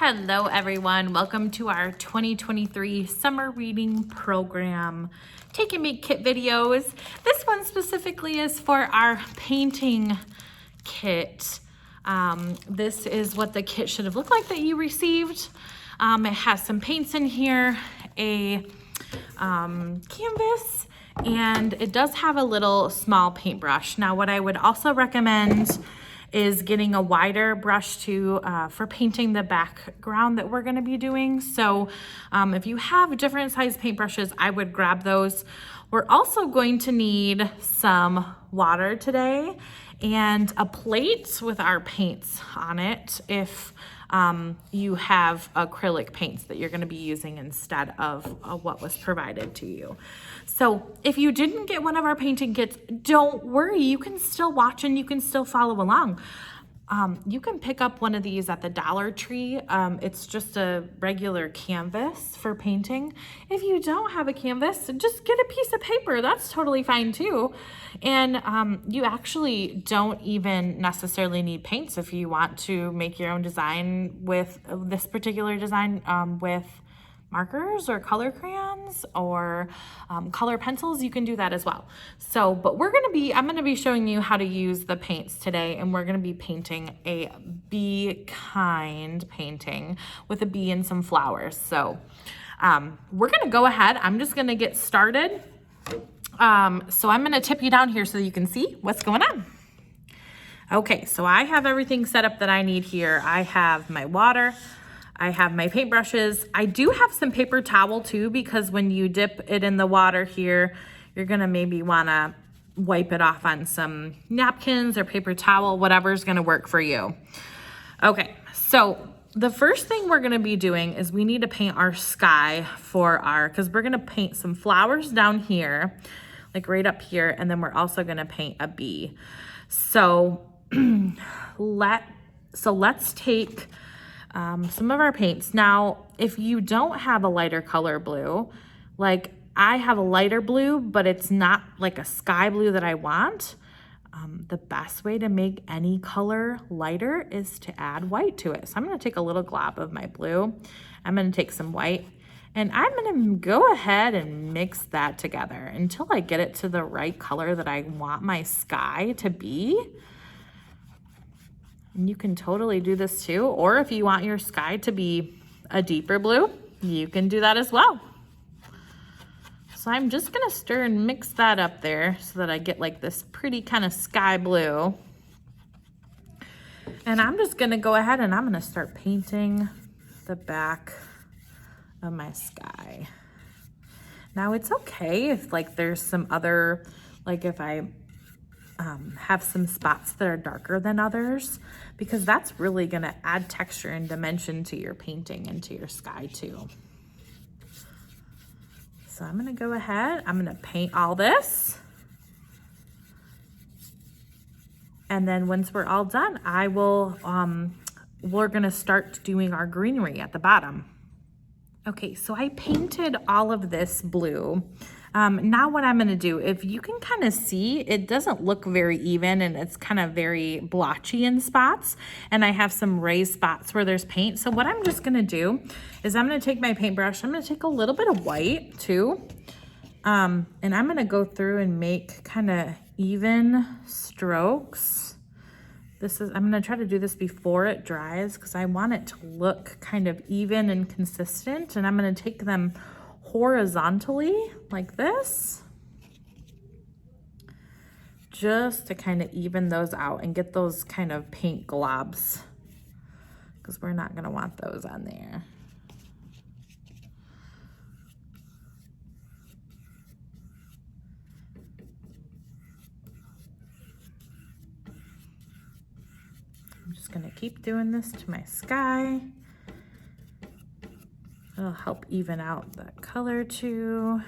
Hello everyone, welcome to our 2023 summer reading program. Take and Make kit videos. This one specifically is for our painting kit. This is what the kit should have looked like that you received. It has some paints in here, a canvas, and it does have a little small paintbrush. Now what I would also recommend is getting a wider brush for painting the background that we're gonna be doing. So if you have different size paintbrushes, I would grab those. We're also going to need some water today and a plate with our paints on it if you have acrylic paints that you're gonna be using instead of what was provided to you. So if you didn't get one of our painting kits, don't worry, you can still watch and you can still follow along. You can pick up one of these at the Dollar Tree. It's just a regular canvas for painting. If you don't have a canvas, just get a piece of paper. That's totally fine too. And you actually don't even necessarily need paints if you want to make your own design with this particular design with markers or color crayons or color pencils. You can do that as well. So, but I'm gonna be showing you how to use the paints today, and we're gonna be painting a bee kind painting with a bee and some flowers. So we're gonna go ahead. I'm just gonna get started. So I'm gonna tip you down here so you can see what's going on. Okay, so I have everything set up that I need here. I have my water, I have my paintbrushes. I do have some paper towel too, because when you dip it in the water here, you're gonna maybe wanna wipe it off on some napkins or paper towel, whatever's gonna work for you. Okay, so the first thing we're gonna be doing is we need to paint our sky because we're gonna paint some flowers down here, like right up here, and then we're also gonna paint a bee. So let's take some of our paints. Now, if you don't have a lighter color blue, like I have a lighter blue, but it's not like a sky blue that I want, the best way to make any color lighter is to add white to it. So I'm gonna take a little glob of my blue, I'm gonna take some white, and I'm gonna go ahead and mix that together until I get it to the right color that I want my sky to be. You can totally do this too, or if you want your sky to be a deeper blue, you can do that as well. So I'm just gonna stir and mix that up there so that I get like this pretty kind of sky blue. And I'm just gonna go ahead and I'm gonna start painting the back of my sky. Now it's okay if like there's some other, like if I have some spots that are darker than others, because that's really gonna add texture and dimension to your painting and to your sky too. So I'm gonna go ahead, I'm gonna paint all this. And then once we're all done, we're gonna start doing our greenery at the bottom. Okay, so I painted all of this blue. Now what I'm gonna do, if you can kind of see, it doesn't look very even and it's kind of very blotchy in spots. And I have some raised spots where there's paint. So what I'm just gonna do is I'm gonna take my paintbrush, I'm gonna take a little bit of white too. And I'm gonna go through and make kind of even strokes. I'm gonna try to do this before it dries because I want it to look kind of even and consistent. And I'm gonna take them horizontally like this, just to kind of even those out and get those kind of paint globs, because we're not gonna want those on there. I'm just gonna keep doing this to my sky. It'll help even out the color too.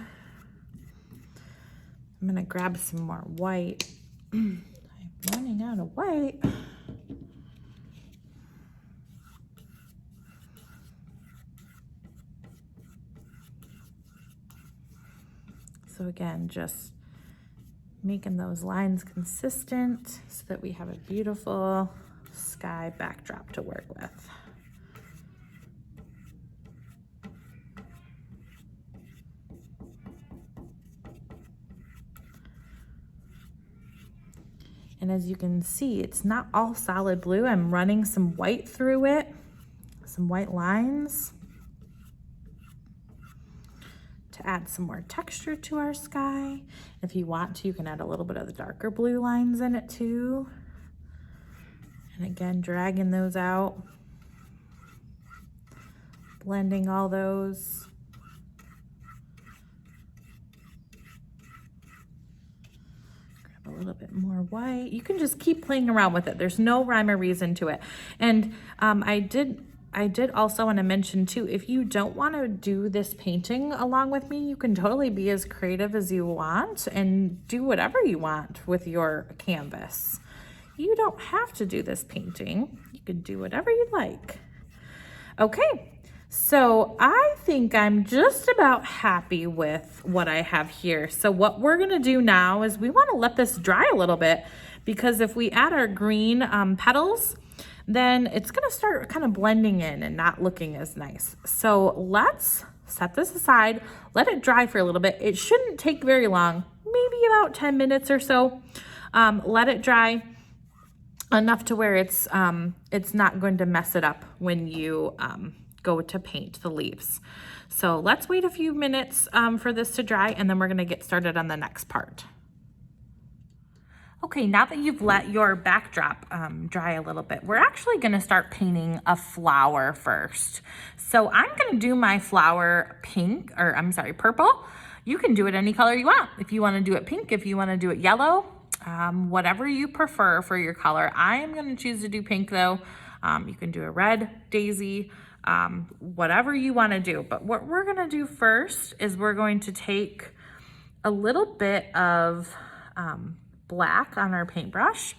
I'm gonna grab some more white. I'm running out of white. So again, just making those lines consistent so that we have a beautiful sky backdrop to work with. And as you can see, it's not all solid blue. I'm running some white through it, some white lines to add some more texture to our sky. If you want to, you can add a little bit of the darker blue lines in it too. And again, dragging those out, blending all those. Grab a little bit more white. You can just keep playing around with it. There's no rhyme or reason to it. And I did also want to mention too, if you don't want to do this painting along with me, you can totally be as creative as you want and do whatever you want with your canvas. You don't have to do this painting. You can do whatever you like. Okay, so I think I'm just about happy with what I have here. So what we're gonna do now is we wanna let this dry a little bit, because if we add our green petals, then it's gonna start kind of blending in and not looking as nice. So let's set this aside, let it dry for a little bit. It shouldn't take very long, maybe about 10 minutes or so. Let it dry enough to where it's not going to mess it up when you go to paint the leaves. So let's wait a few minutes for this to dry, and then we're gonna get started on the next part. Okay, now that you've let your backdrop dry a little bit, we're actually gonna start painting a flower first. So I'm gonna do my flower pink, or I'm sorry, purple. You can do it any color you want. If you wanna do it pink, if you wanna do it yellow, whatever you prefer for your color. I am gonna choose to do pink though. You can do a red daisy, whatever you wanna do. But what we're gonna do first is we're going to take a little bit of black on our paintbrush.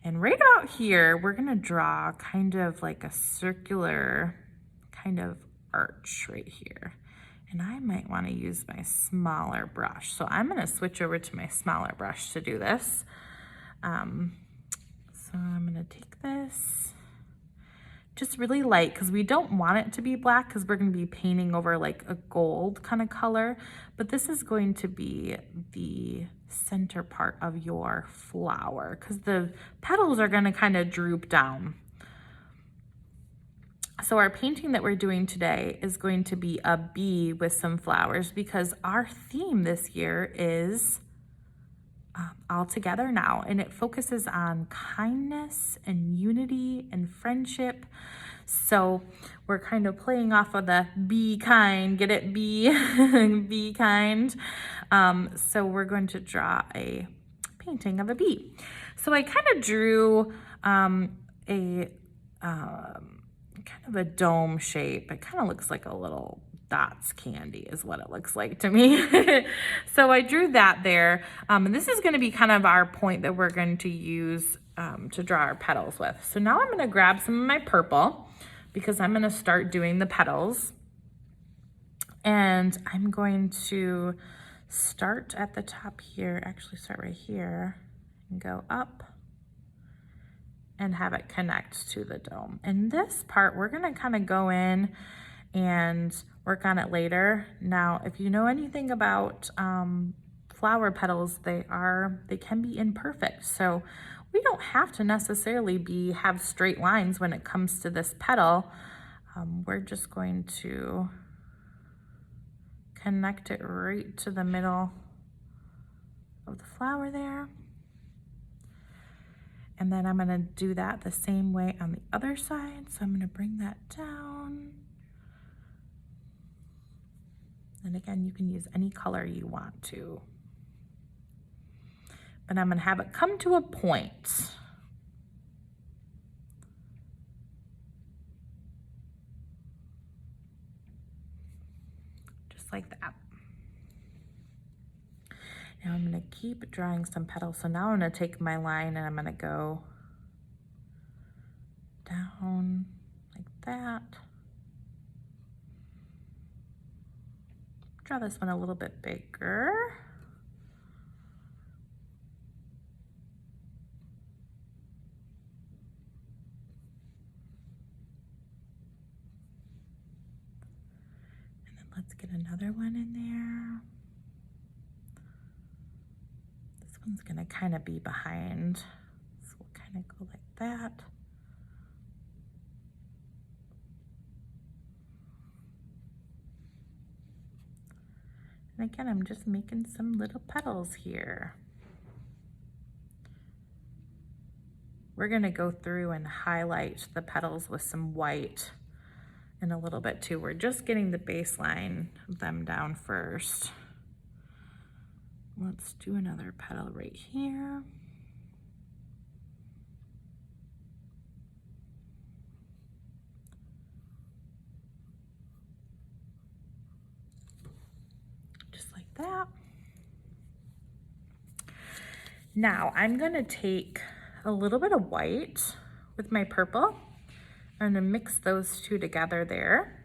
And right out here, we're gonna draw kind of like a circular kind of arch right here. And I might wanna use my smaller brush. So I'm gonna switch over to my smaller brush to do this. So I'm gonna take this, just really light, because we don't want it to be black because we're gonna be painting over like a gold kind of color, but this is going to be the center part of your flower because the petals are gonna kind of droop down. So our painting that we're doing today is going to be a bee with some flowers, because our theme this year is all together now, and it focuses on kindness and unity and friendship. So we're kind of playing off of the be kind, get it, be be kind. So we're going to draw a painting of a bee. So I kind of drew a kind of a dome shape. It kind of looks like a little Dots candy is what it looks like to me. So I drew that there. And this is going to be kind of our point that we're going to use to draw our petals with. So now I'm going to grab some of my purple, because I'm going to start doing the petals. And I'm going to start at the top here, actually start right here and go up and have it connect to the dome. And this part, we're gonna kind of go in and work on it later. Now, if you know anything about flower petals, they can be imperfect. So we don't have to necessarily have straight lines when it comes to this petal. We're just going to connect it right to the middle of the flower there. And then I'm gonna do that the same way on the other side. So I'm gonna bring that down. And again, you can use any color you want to. But I'm gonna have it come to a point. Just like that. Now I'm gonna keep drawing some petals. So now I'm gonna take my line and I'm gonna go down like that. Draw this one a little bit bigger. And then let's get another one in there. This one's gonna kind of be behind kind of go like that. And again, I'm just making some little petals here. We're gonna go through and highlight the petals with some white in a little bit too. We're just getting the baseline of them down first. Let's do another petal right here. Just like that. Now I'm gonna take a little bit of white with my purple. I'm gonna mix those two together there.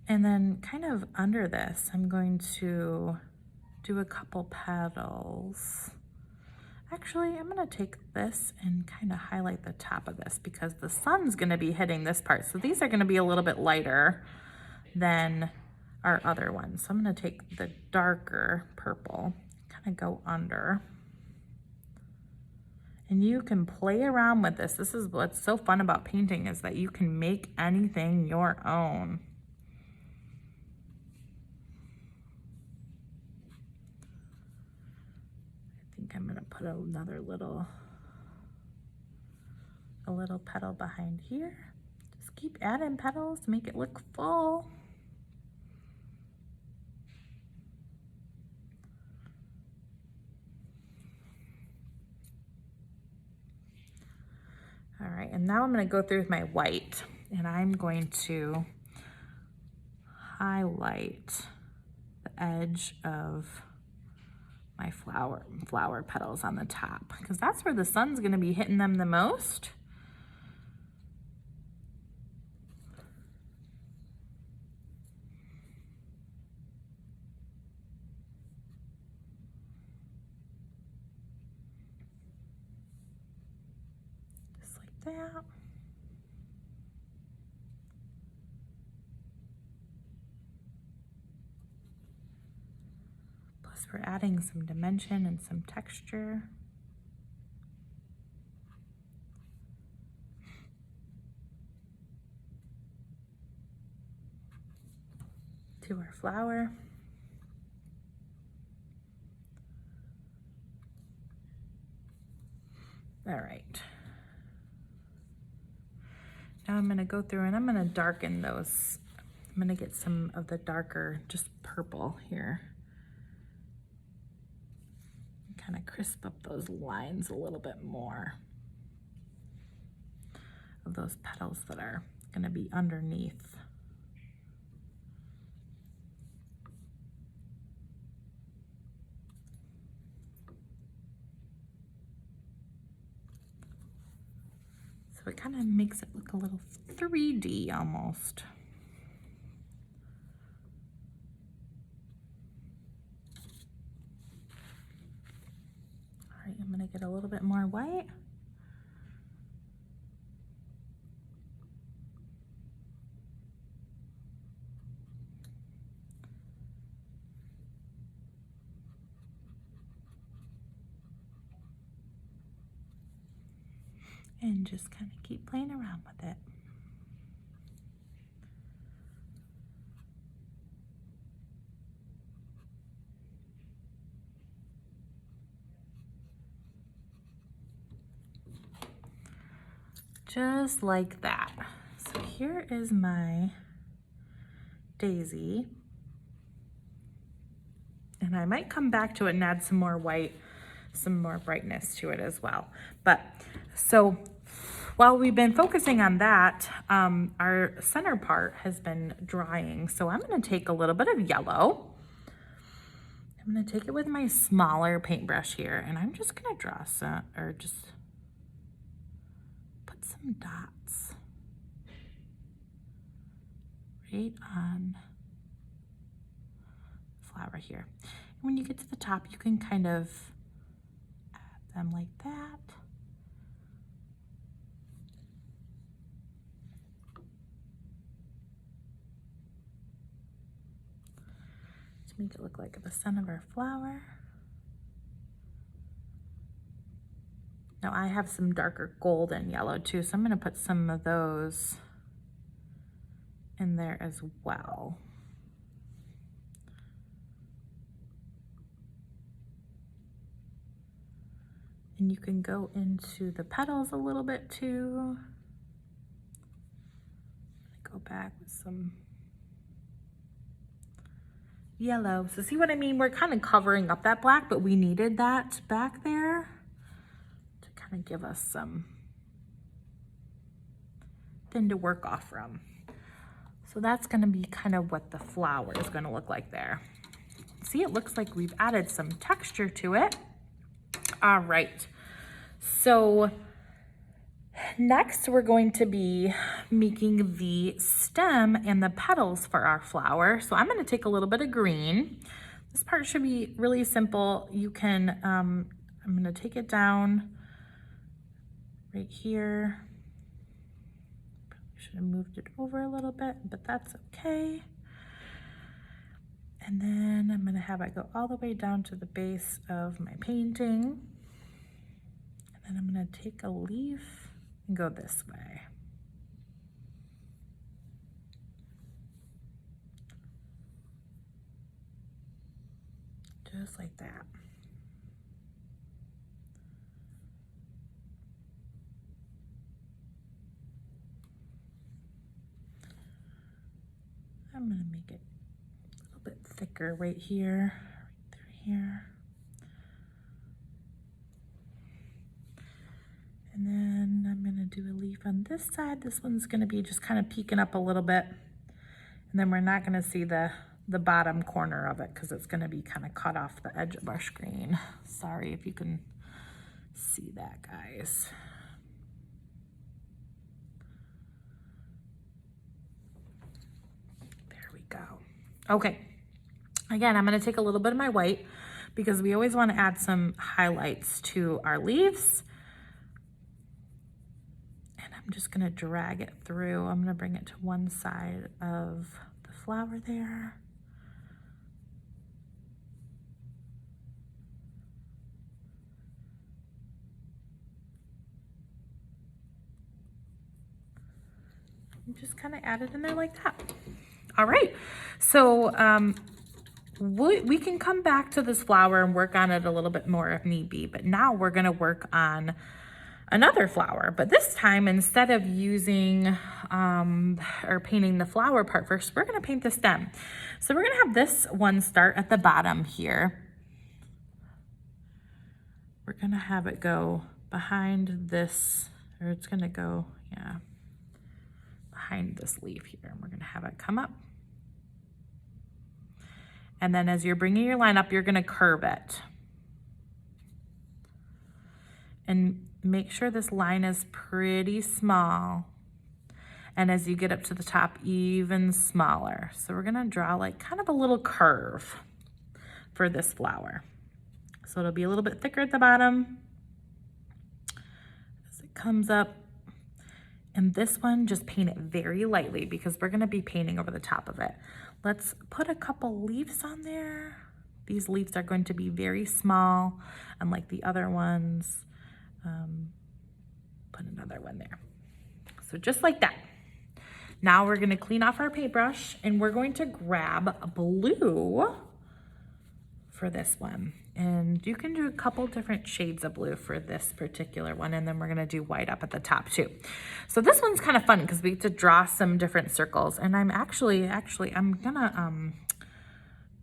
And then kind of under this, I'm going to do a couple petals. Actually, I'm gonna take this and kind of highlight the top of this because the sun's gonna be hitting this part. So these are gonna be a little bit lighter than our other ones. So I'm gonna take the darker purple, kind of go under. And you can play around with this. This is what's so fun about painting, is that you can make anything your own. I'm gonna put another little petal behind here. Just keep adding petals to make it look full. All right, and now I'm gonna go through with my white, and I'm going to highlight the edge of my flower petals on the top, because that's where the sun's gonna be hitting them the most. Just like that. Plus we're adding some dimension and some texture. To our flower. All right. Now I'm gonna go through and I'm gonna darken those. I'm gonna get some of the darker, just purple here. Kind of crisp up those lines a little bit more of those petals that are gonna be underneath. So it kind of makes it look a little 3D almost. All right, I'm gonna get a little bit more white. And just kind of keep playing around with it. Just like that. So here is my daisy. And I might come back to it and add some more white, some more brightness to it as well. But so while we've been focusing on that, our center part has been drying. So I'm gonna take a little bit of yellow. I'm gonna take it with my smaller paintbrush here, and I'm just gonna draw some, or just put some dots right on the flower here. And when you get to the top, you can kind of add them like that. To make it look like the center of our flower. Now I have some darker golden yellow too, so I'm gonna put some of those in there as well. And you can go into the petals a little bit too. Go back with some yellow. So see what I mean? We're kind of covering up that black, but we needed that back there to kind of give us some thing to work off from. So that's gonna be kind of what the flower is gonna look like there. See, it looks like we've added some texture to it. All right, so next we're going to be making the stem and the petals for our flower. So I'm gonna take a little bit of green. This part should be really simple. You can, I'm gonna take it down right here. Probably should have moved it over a little bit, but that's okay. And then I'm gonna have it go all the way down to the base of my painting. And then I'm gonna take a leaf and go this way. Just like that. I'm gonna make it a little bit thicker right here, right through here. And then I'm gonna do a leaf on this side. This one's gonna be just kind of peeking up a little bit. And then we're not gonna see the bottom corner of it because it's gonna be kind of cut off the edge of our screen. Sorry if you can see that, guys. There we go. Okay, again, I'm gonna take a little bit of my white because we always wanna add some highlights to our leaves. And I'm just gonna drag it through. I'm gonna bring it to one side of the flower there. And just kind of add it in there like that. All right, so we can come back to this flower and work on it a little bit more if need be, but now we're gonna work on another flower, but this time instead of using or painting the flower part first, we're gonna paint the stem. So we're gonna have this one start at the bottom here. We're gonna have it go behind this, or it's gonna go, yeah, behind this leaf here. And we're gonna have it come up. And then as you're bringing your line up, you're gonna curve it. And make sure this line is pretty small. And as you get up to the top, even smaller. So we're gonna draw like kind of a little curve for this flower. So it'll be a little bit thicker at the bottom as it comes up. And this one, just paint it very lightly because we're gonna be painting over the top of it. Let's put a couple leaves on there. These leaves are going to be very small, unlike the other ones. Put another one there. So just like that. Now we're gonna clean off our paintbrush and we're going to grab a blue for this one. And you can do a couple different shades of blue for this particular one, and then we're gonna do white up at the top too. So this one's kind of fun because we get to draw some different circles, and I'm actually I'm gonna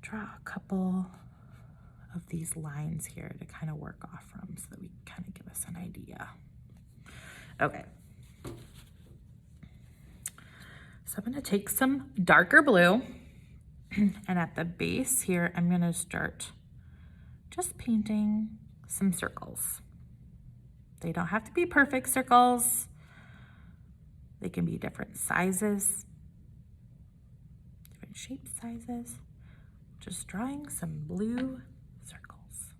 draw a couple of these lines here to kind of work off from so that we kind of give us an idea. Okay. So I'm gonna take some darker blue and at the base here, I'm gonna start just painting some circles. They don't have to be perfect circles. They can be different sizes, different shape sizes. Just drawing some blue circles.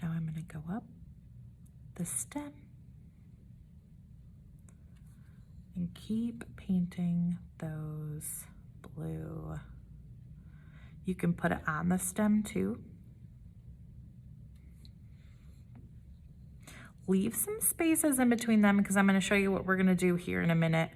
Now I'm going to go up the stem and keep painting those blue. You can put it on the stem too. Leave some spaces in between them because I'm going to show you what we're going to do here in a minute.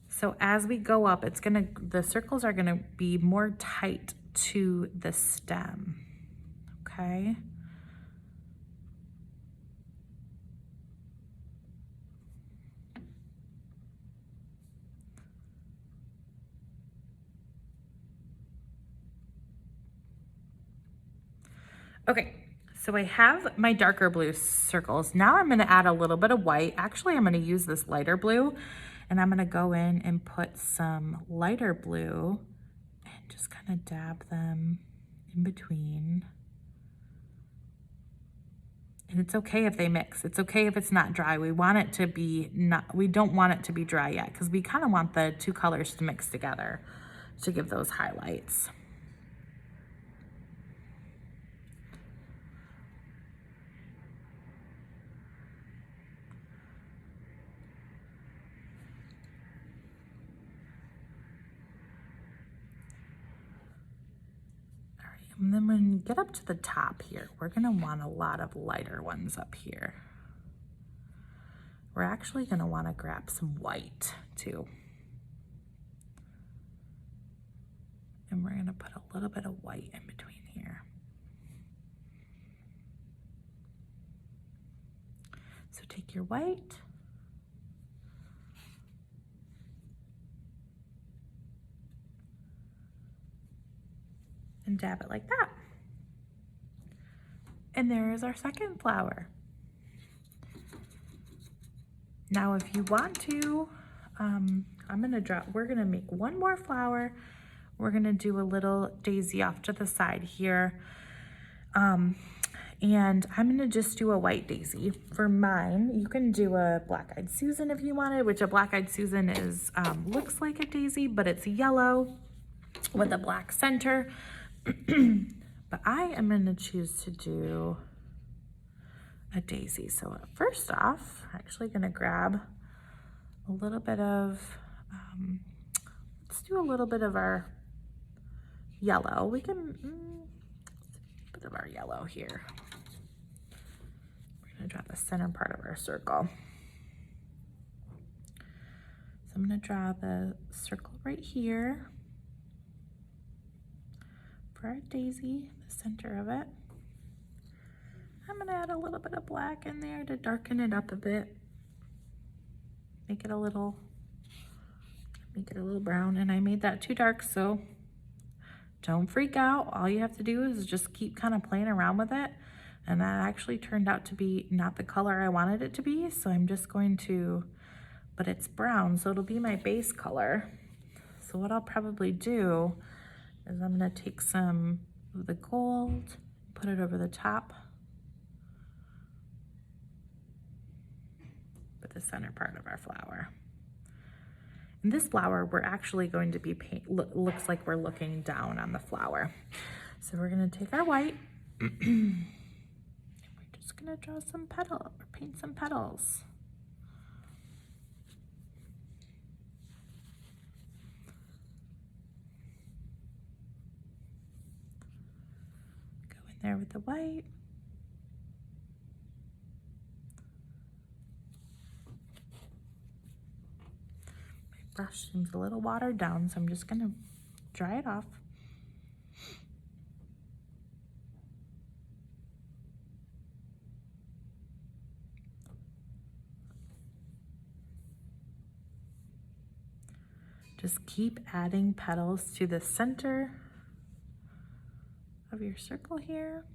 So as we go up, the circles are gonna be more tight to the stem, okay? Okay, so I have my darker blue circles. Now I'm gonna add a little bit of white. Actually, I'm gonna use this lighter blue, and I'm gonna go in and put some lighter blue and just kind of dab them in between. And it's okay if they mix. It's okay if it's not dry. We want it to be we don't want it to be dry yet because we kind of want the two colors to mix together to give those highlights. And then when you get up to the top here, we're gonna want a lot of lighter ones up here. We're actually gonna wanna grab some white too. And we're gonna put a little bit of white in between here. So take your white, and dab it like that. And there is our second flower. Now if you want to, we're gonna make one more flower. We're gonna do a little daisy off to the side here. And I'm gonna just do a white daisy. For mine, you can do a Black-Eyed Susan if you wanted, which a Black-Eyed Susan is looks like a daisy, but it's yellow with a black center. But I am going to choose to do a daisy. So first off, I'm actually going to grab a little bit of, let's do a little bit of our yellow. We can, a bit of our yellow here. We're going to draw the center part of our circle. So I'm going to draw the circle right here. For our daisy, the center of it. I'm gonna add a little bit of black in there to darken it up a bit. Make it a little brown, and I made that too dark, so don't freak out. All you have to do is just keep kind of playing around with it. And that actually turned out to be not the color I wanted it to be, so I'm just going to, but it's brown, so it'll be my base color. So what I'll probably do is I'm gonna take some of the gold, put it over the top, with the center part of our flower. And this flower, we're actually going to be looks like we're looking down on the flower. So we're gonna take our white, and we're just gonna draw some petal, or paint some petals. There with the white. My brush seems a little watered down, so I'm just gonna dry it off. Just keep adding petals to the center of your circle here.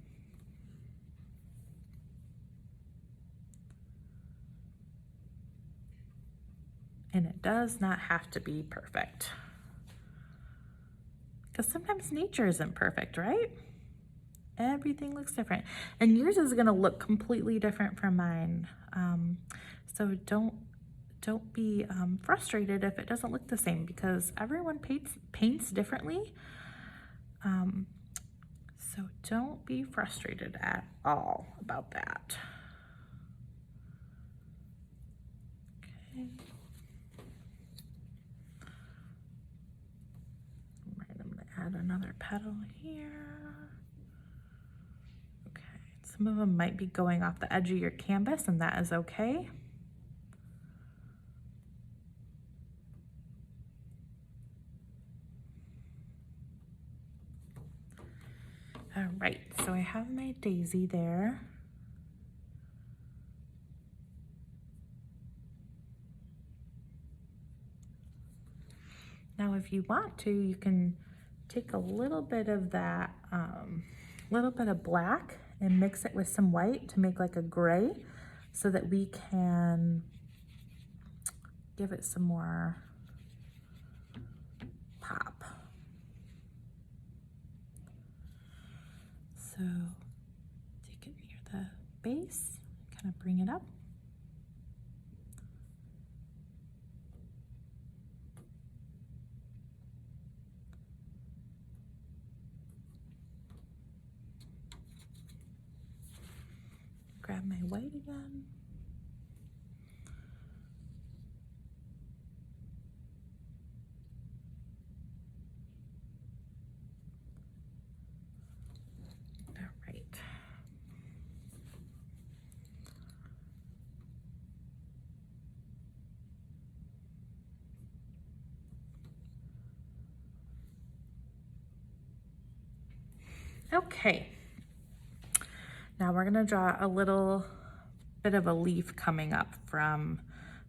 And it does not have to be perfect, because sometimes nature isn't perfect, right? Everything looks different, and yours is going to look completely different from mine. So don't don't be frustrated if it doesn't look the same, because everyone paints differently. So don't be frustrated at all about that. Okay. Right, I'm gonna add another petal here. Okay, some of them might be going off the edge of your canvas, and that is okay. All right, so I have my daisy there. Now, if you want to, you can take a little bit of that, little bit of black and mix it with some white to make like a gray, so that we can give it some more pop. So take it near the base, kind of bring it up. Grab my white again. All right. Okay. Now we're gonna draw a little bit of a leaf coming up from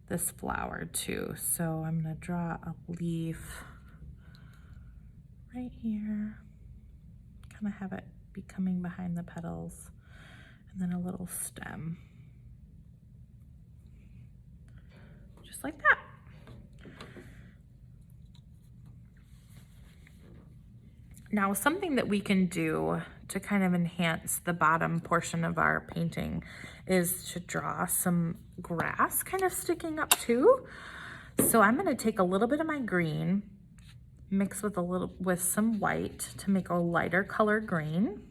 this flower too. So I'm gonna draw a leaf right here, kind of have it be coming behind the petals, and then a little stem, just like that. Now, something that we can do to kind of enhance the bottom portion of our painting is to draw some grass kind of sticking up too. So I'm gonna take a little bit of my green, mix with some white to make a lighter color green.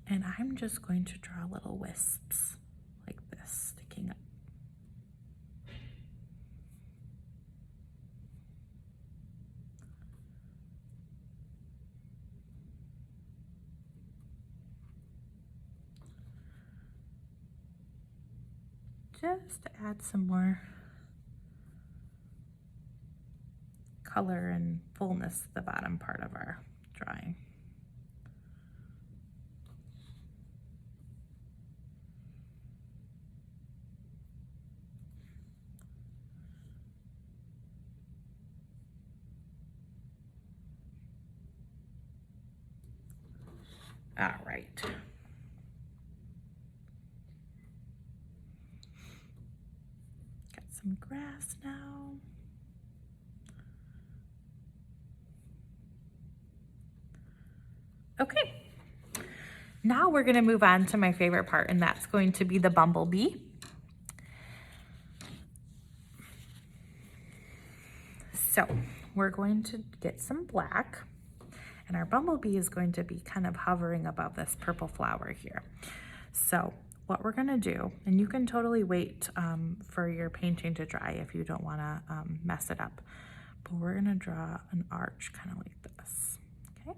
And I'm just going to draw little wisps like this sticking up. Just to add some more color and fullness to the bottom part of our drawing. All right. Got some grass now. Okay. Now we're going to move on to my favorite part, and that's going to be the bumblebee. So we're going to get some black, and our bumblebee is going to be kind of hovering above this purple flower here. So what we're gonna do, and you can totally wait for your painting to dry if you don't wanna mess it up, but we're gonna draw an arch kind of like this, okay?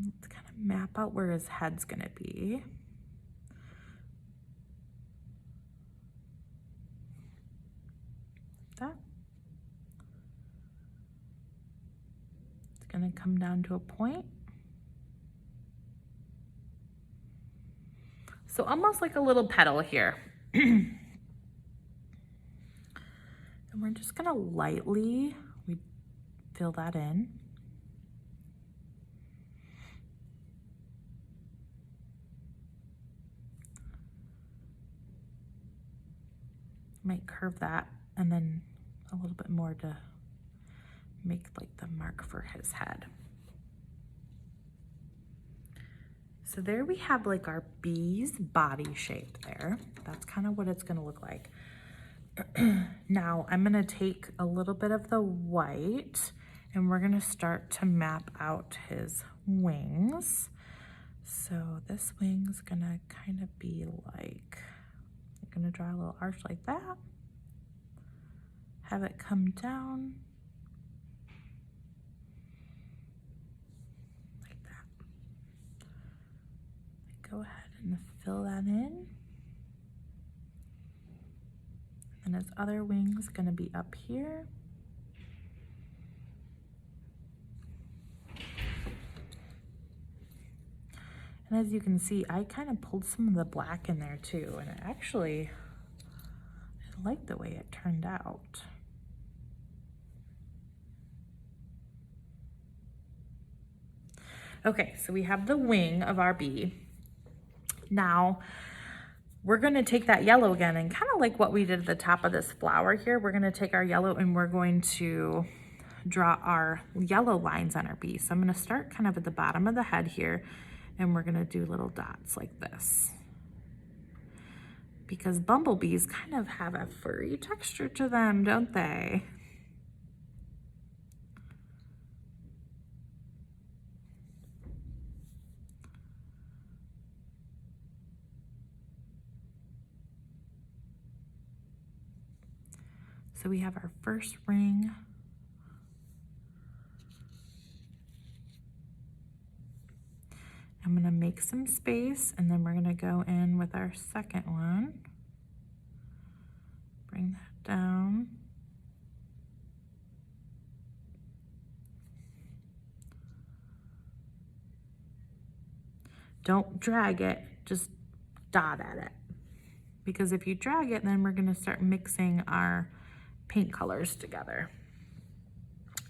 Let's kind of map out where his head's gonna be. That. It's gonna come down to a point. So almost like a little petal here. And we're just gonna lightly fill that in. Might curve that and then a little bit more to make like the mark for his head. So there we have like our bee's body shape there. That's kind of what it's gonna look like. Now I'm gonna take a little bit of the white and we're gonna start to map out his wings. So this wing's gonna kind of be like, I'm gonna draw a little arch like that. Have it come down. Like that. Go ahead and fill that in. And his other wing's gonna be up here. And as you can see, I kind of pulled some of the black in there too, and I like the way it turned out. Okay, so we have the wing of our bee. Now, we're gonna take that yellow again, and kind of like what we did at the top of this flower here, we're gonna take our yellow and we're going to draw our yellow lines on our bee. So I'm gonna start kind of at the bottom of the head here, and we're gonna do little dots like this. Because bumblebees kind of have a furry texture to them, don't they? So we have our first ring. I'm gonna make some space and then we're gonna go in with our second one. Bring that down. Don't drag it, just dot at it. Because if you drag it, then we're gonna start mixing our paint colors together.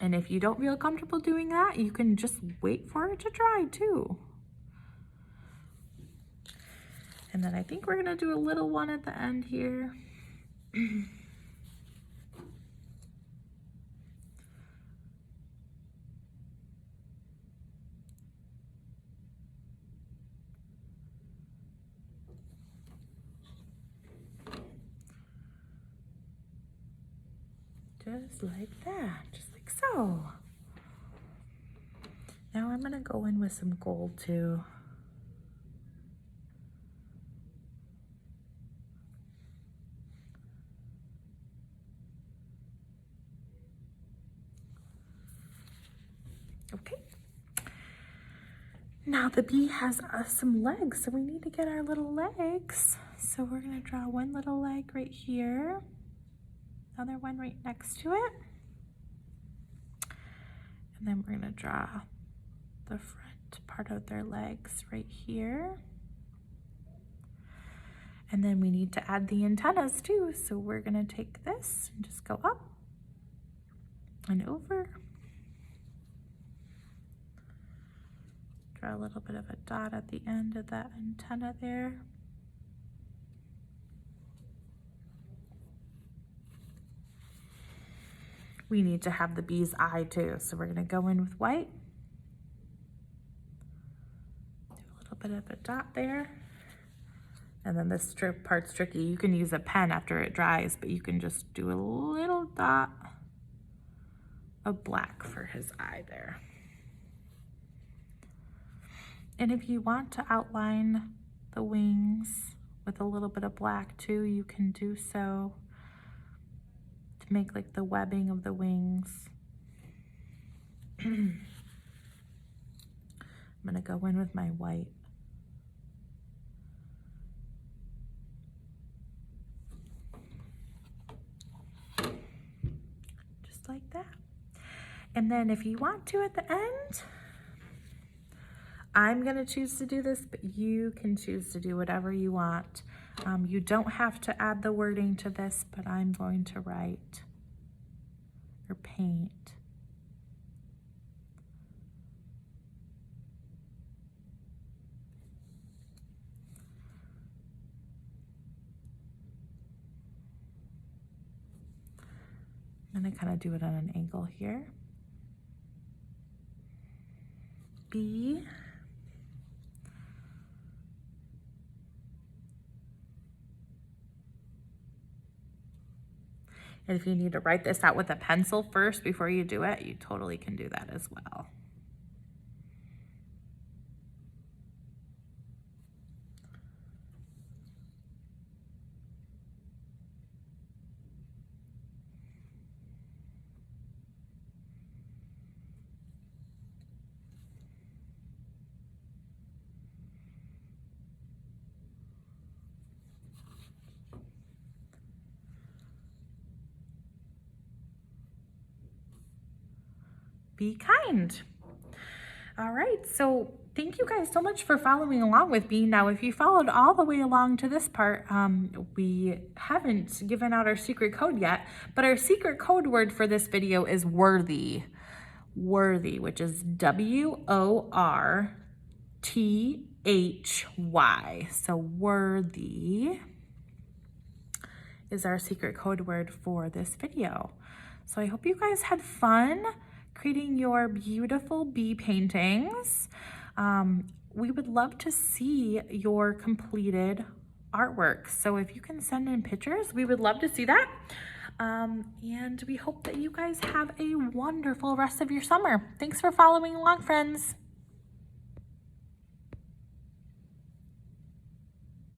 And if you don't feel comfortable doing that, you can just wait for it to dry too. And then I think we're gonna do a little one at the end here. Just like that, just like so. Now I'm gonna go in with some gold too. Okay. Now the bee has some legs, so we need to get our little legs. So we're gonna draw one little leg right here, another one right next to it. And then we're gonna draw the front part of their legs right here. And then we need to add the antennas too. So we're gonna take this and just go up and over. Draw a little bit of a dot at the end of that antenna there. We need to have the bee's eye too. So we're gonna go in with white. Do a little bit of a dot there. And then this part's tricky. You can use a pen after it dries, but you can just do a little dot of black for his eye there. And if you want to outline the wings with a little bit of black too, you can do so to make like the webbing of the wings. I'm gonna go in with my white. Just like that. And then if you want to at the end, I'm gonna choose to do this, but you can choose to do whatever you want. You don't have to add the wording to this, but I'm going to write or paint. I'm gonna kind of do it on an angle here. B. And if you need to write this out with a pencil first before you do it, you totally can do that as well. Be kind. All right, so thank you guys so much for following along with me. Now, if you followed all the way along to this part, we haven't given out our secret code yet, but our secret code word for this video is worthy. Worthy, which is W-O-R-T-H-Y. So worthy is our secret code word for this video. So I hope you guys had fun creating your beautiful bee paintings. We would love to see your completed artwork. So if you can send in pictures, we would love to see that. And we hope that you guys have a wonderful rest of your summer. Thanks for following along, friends.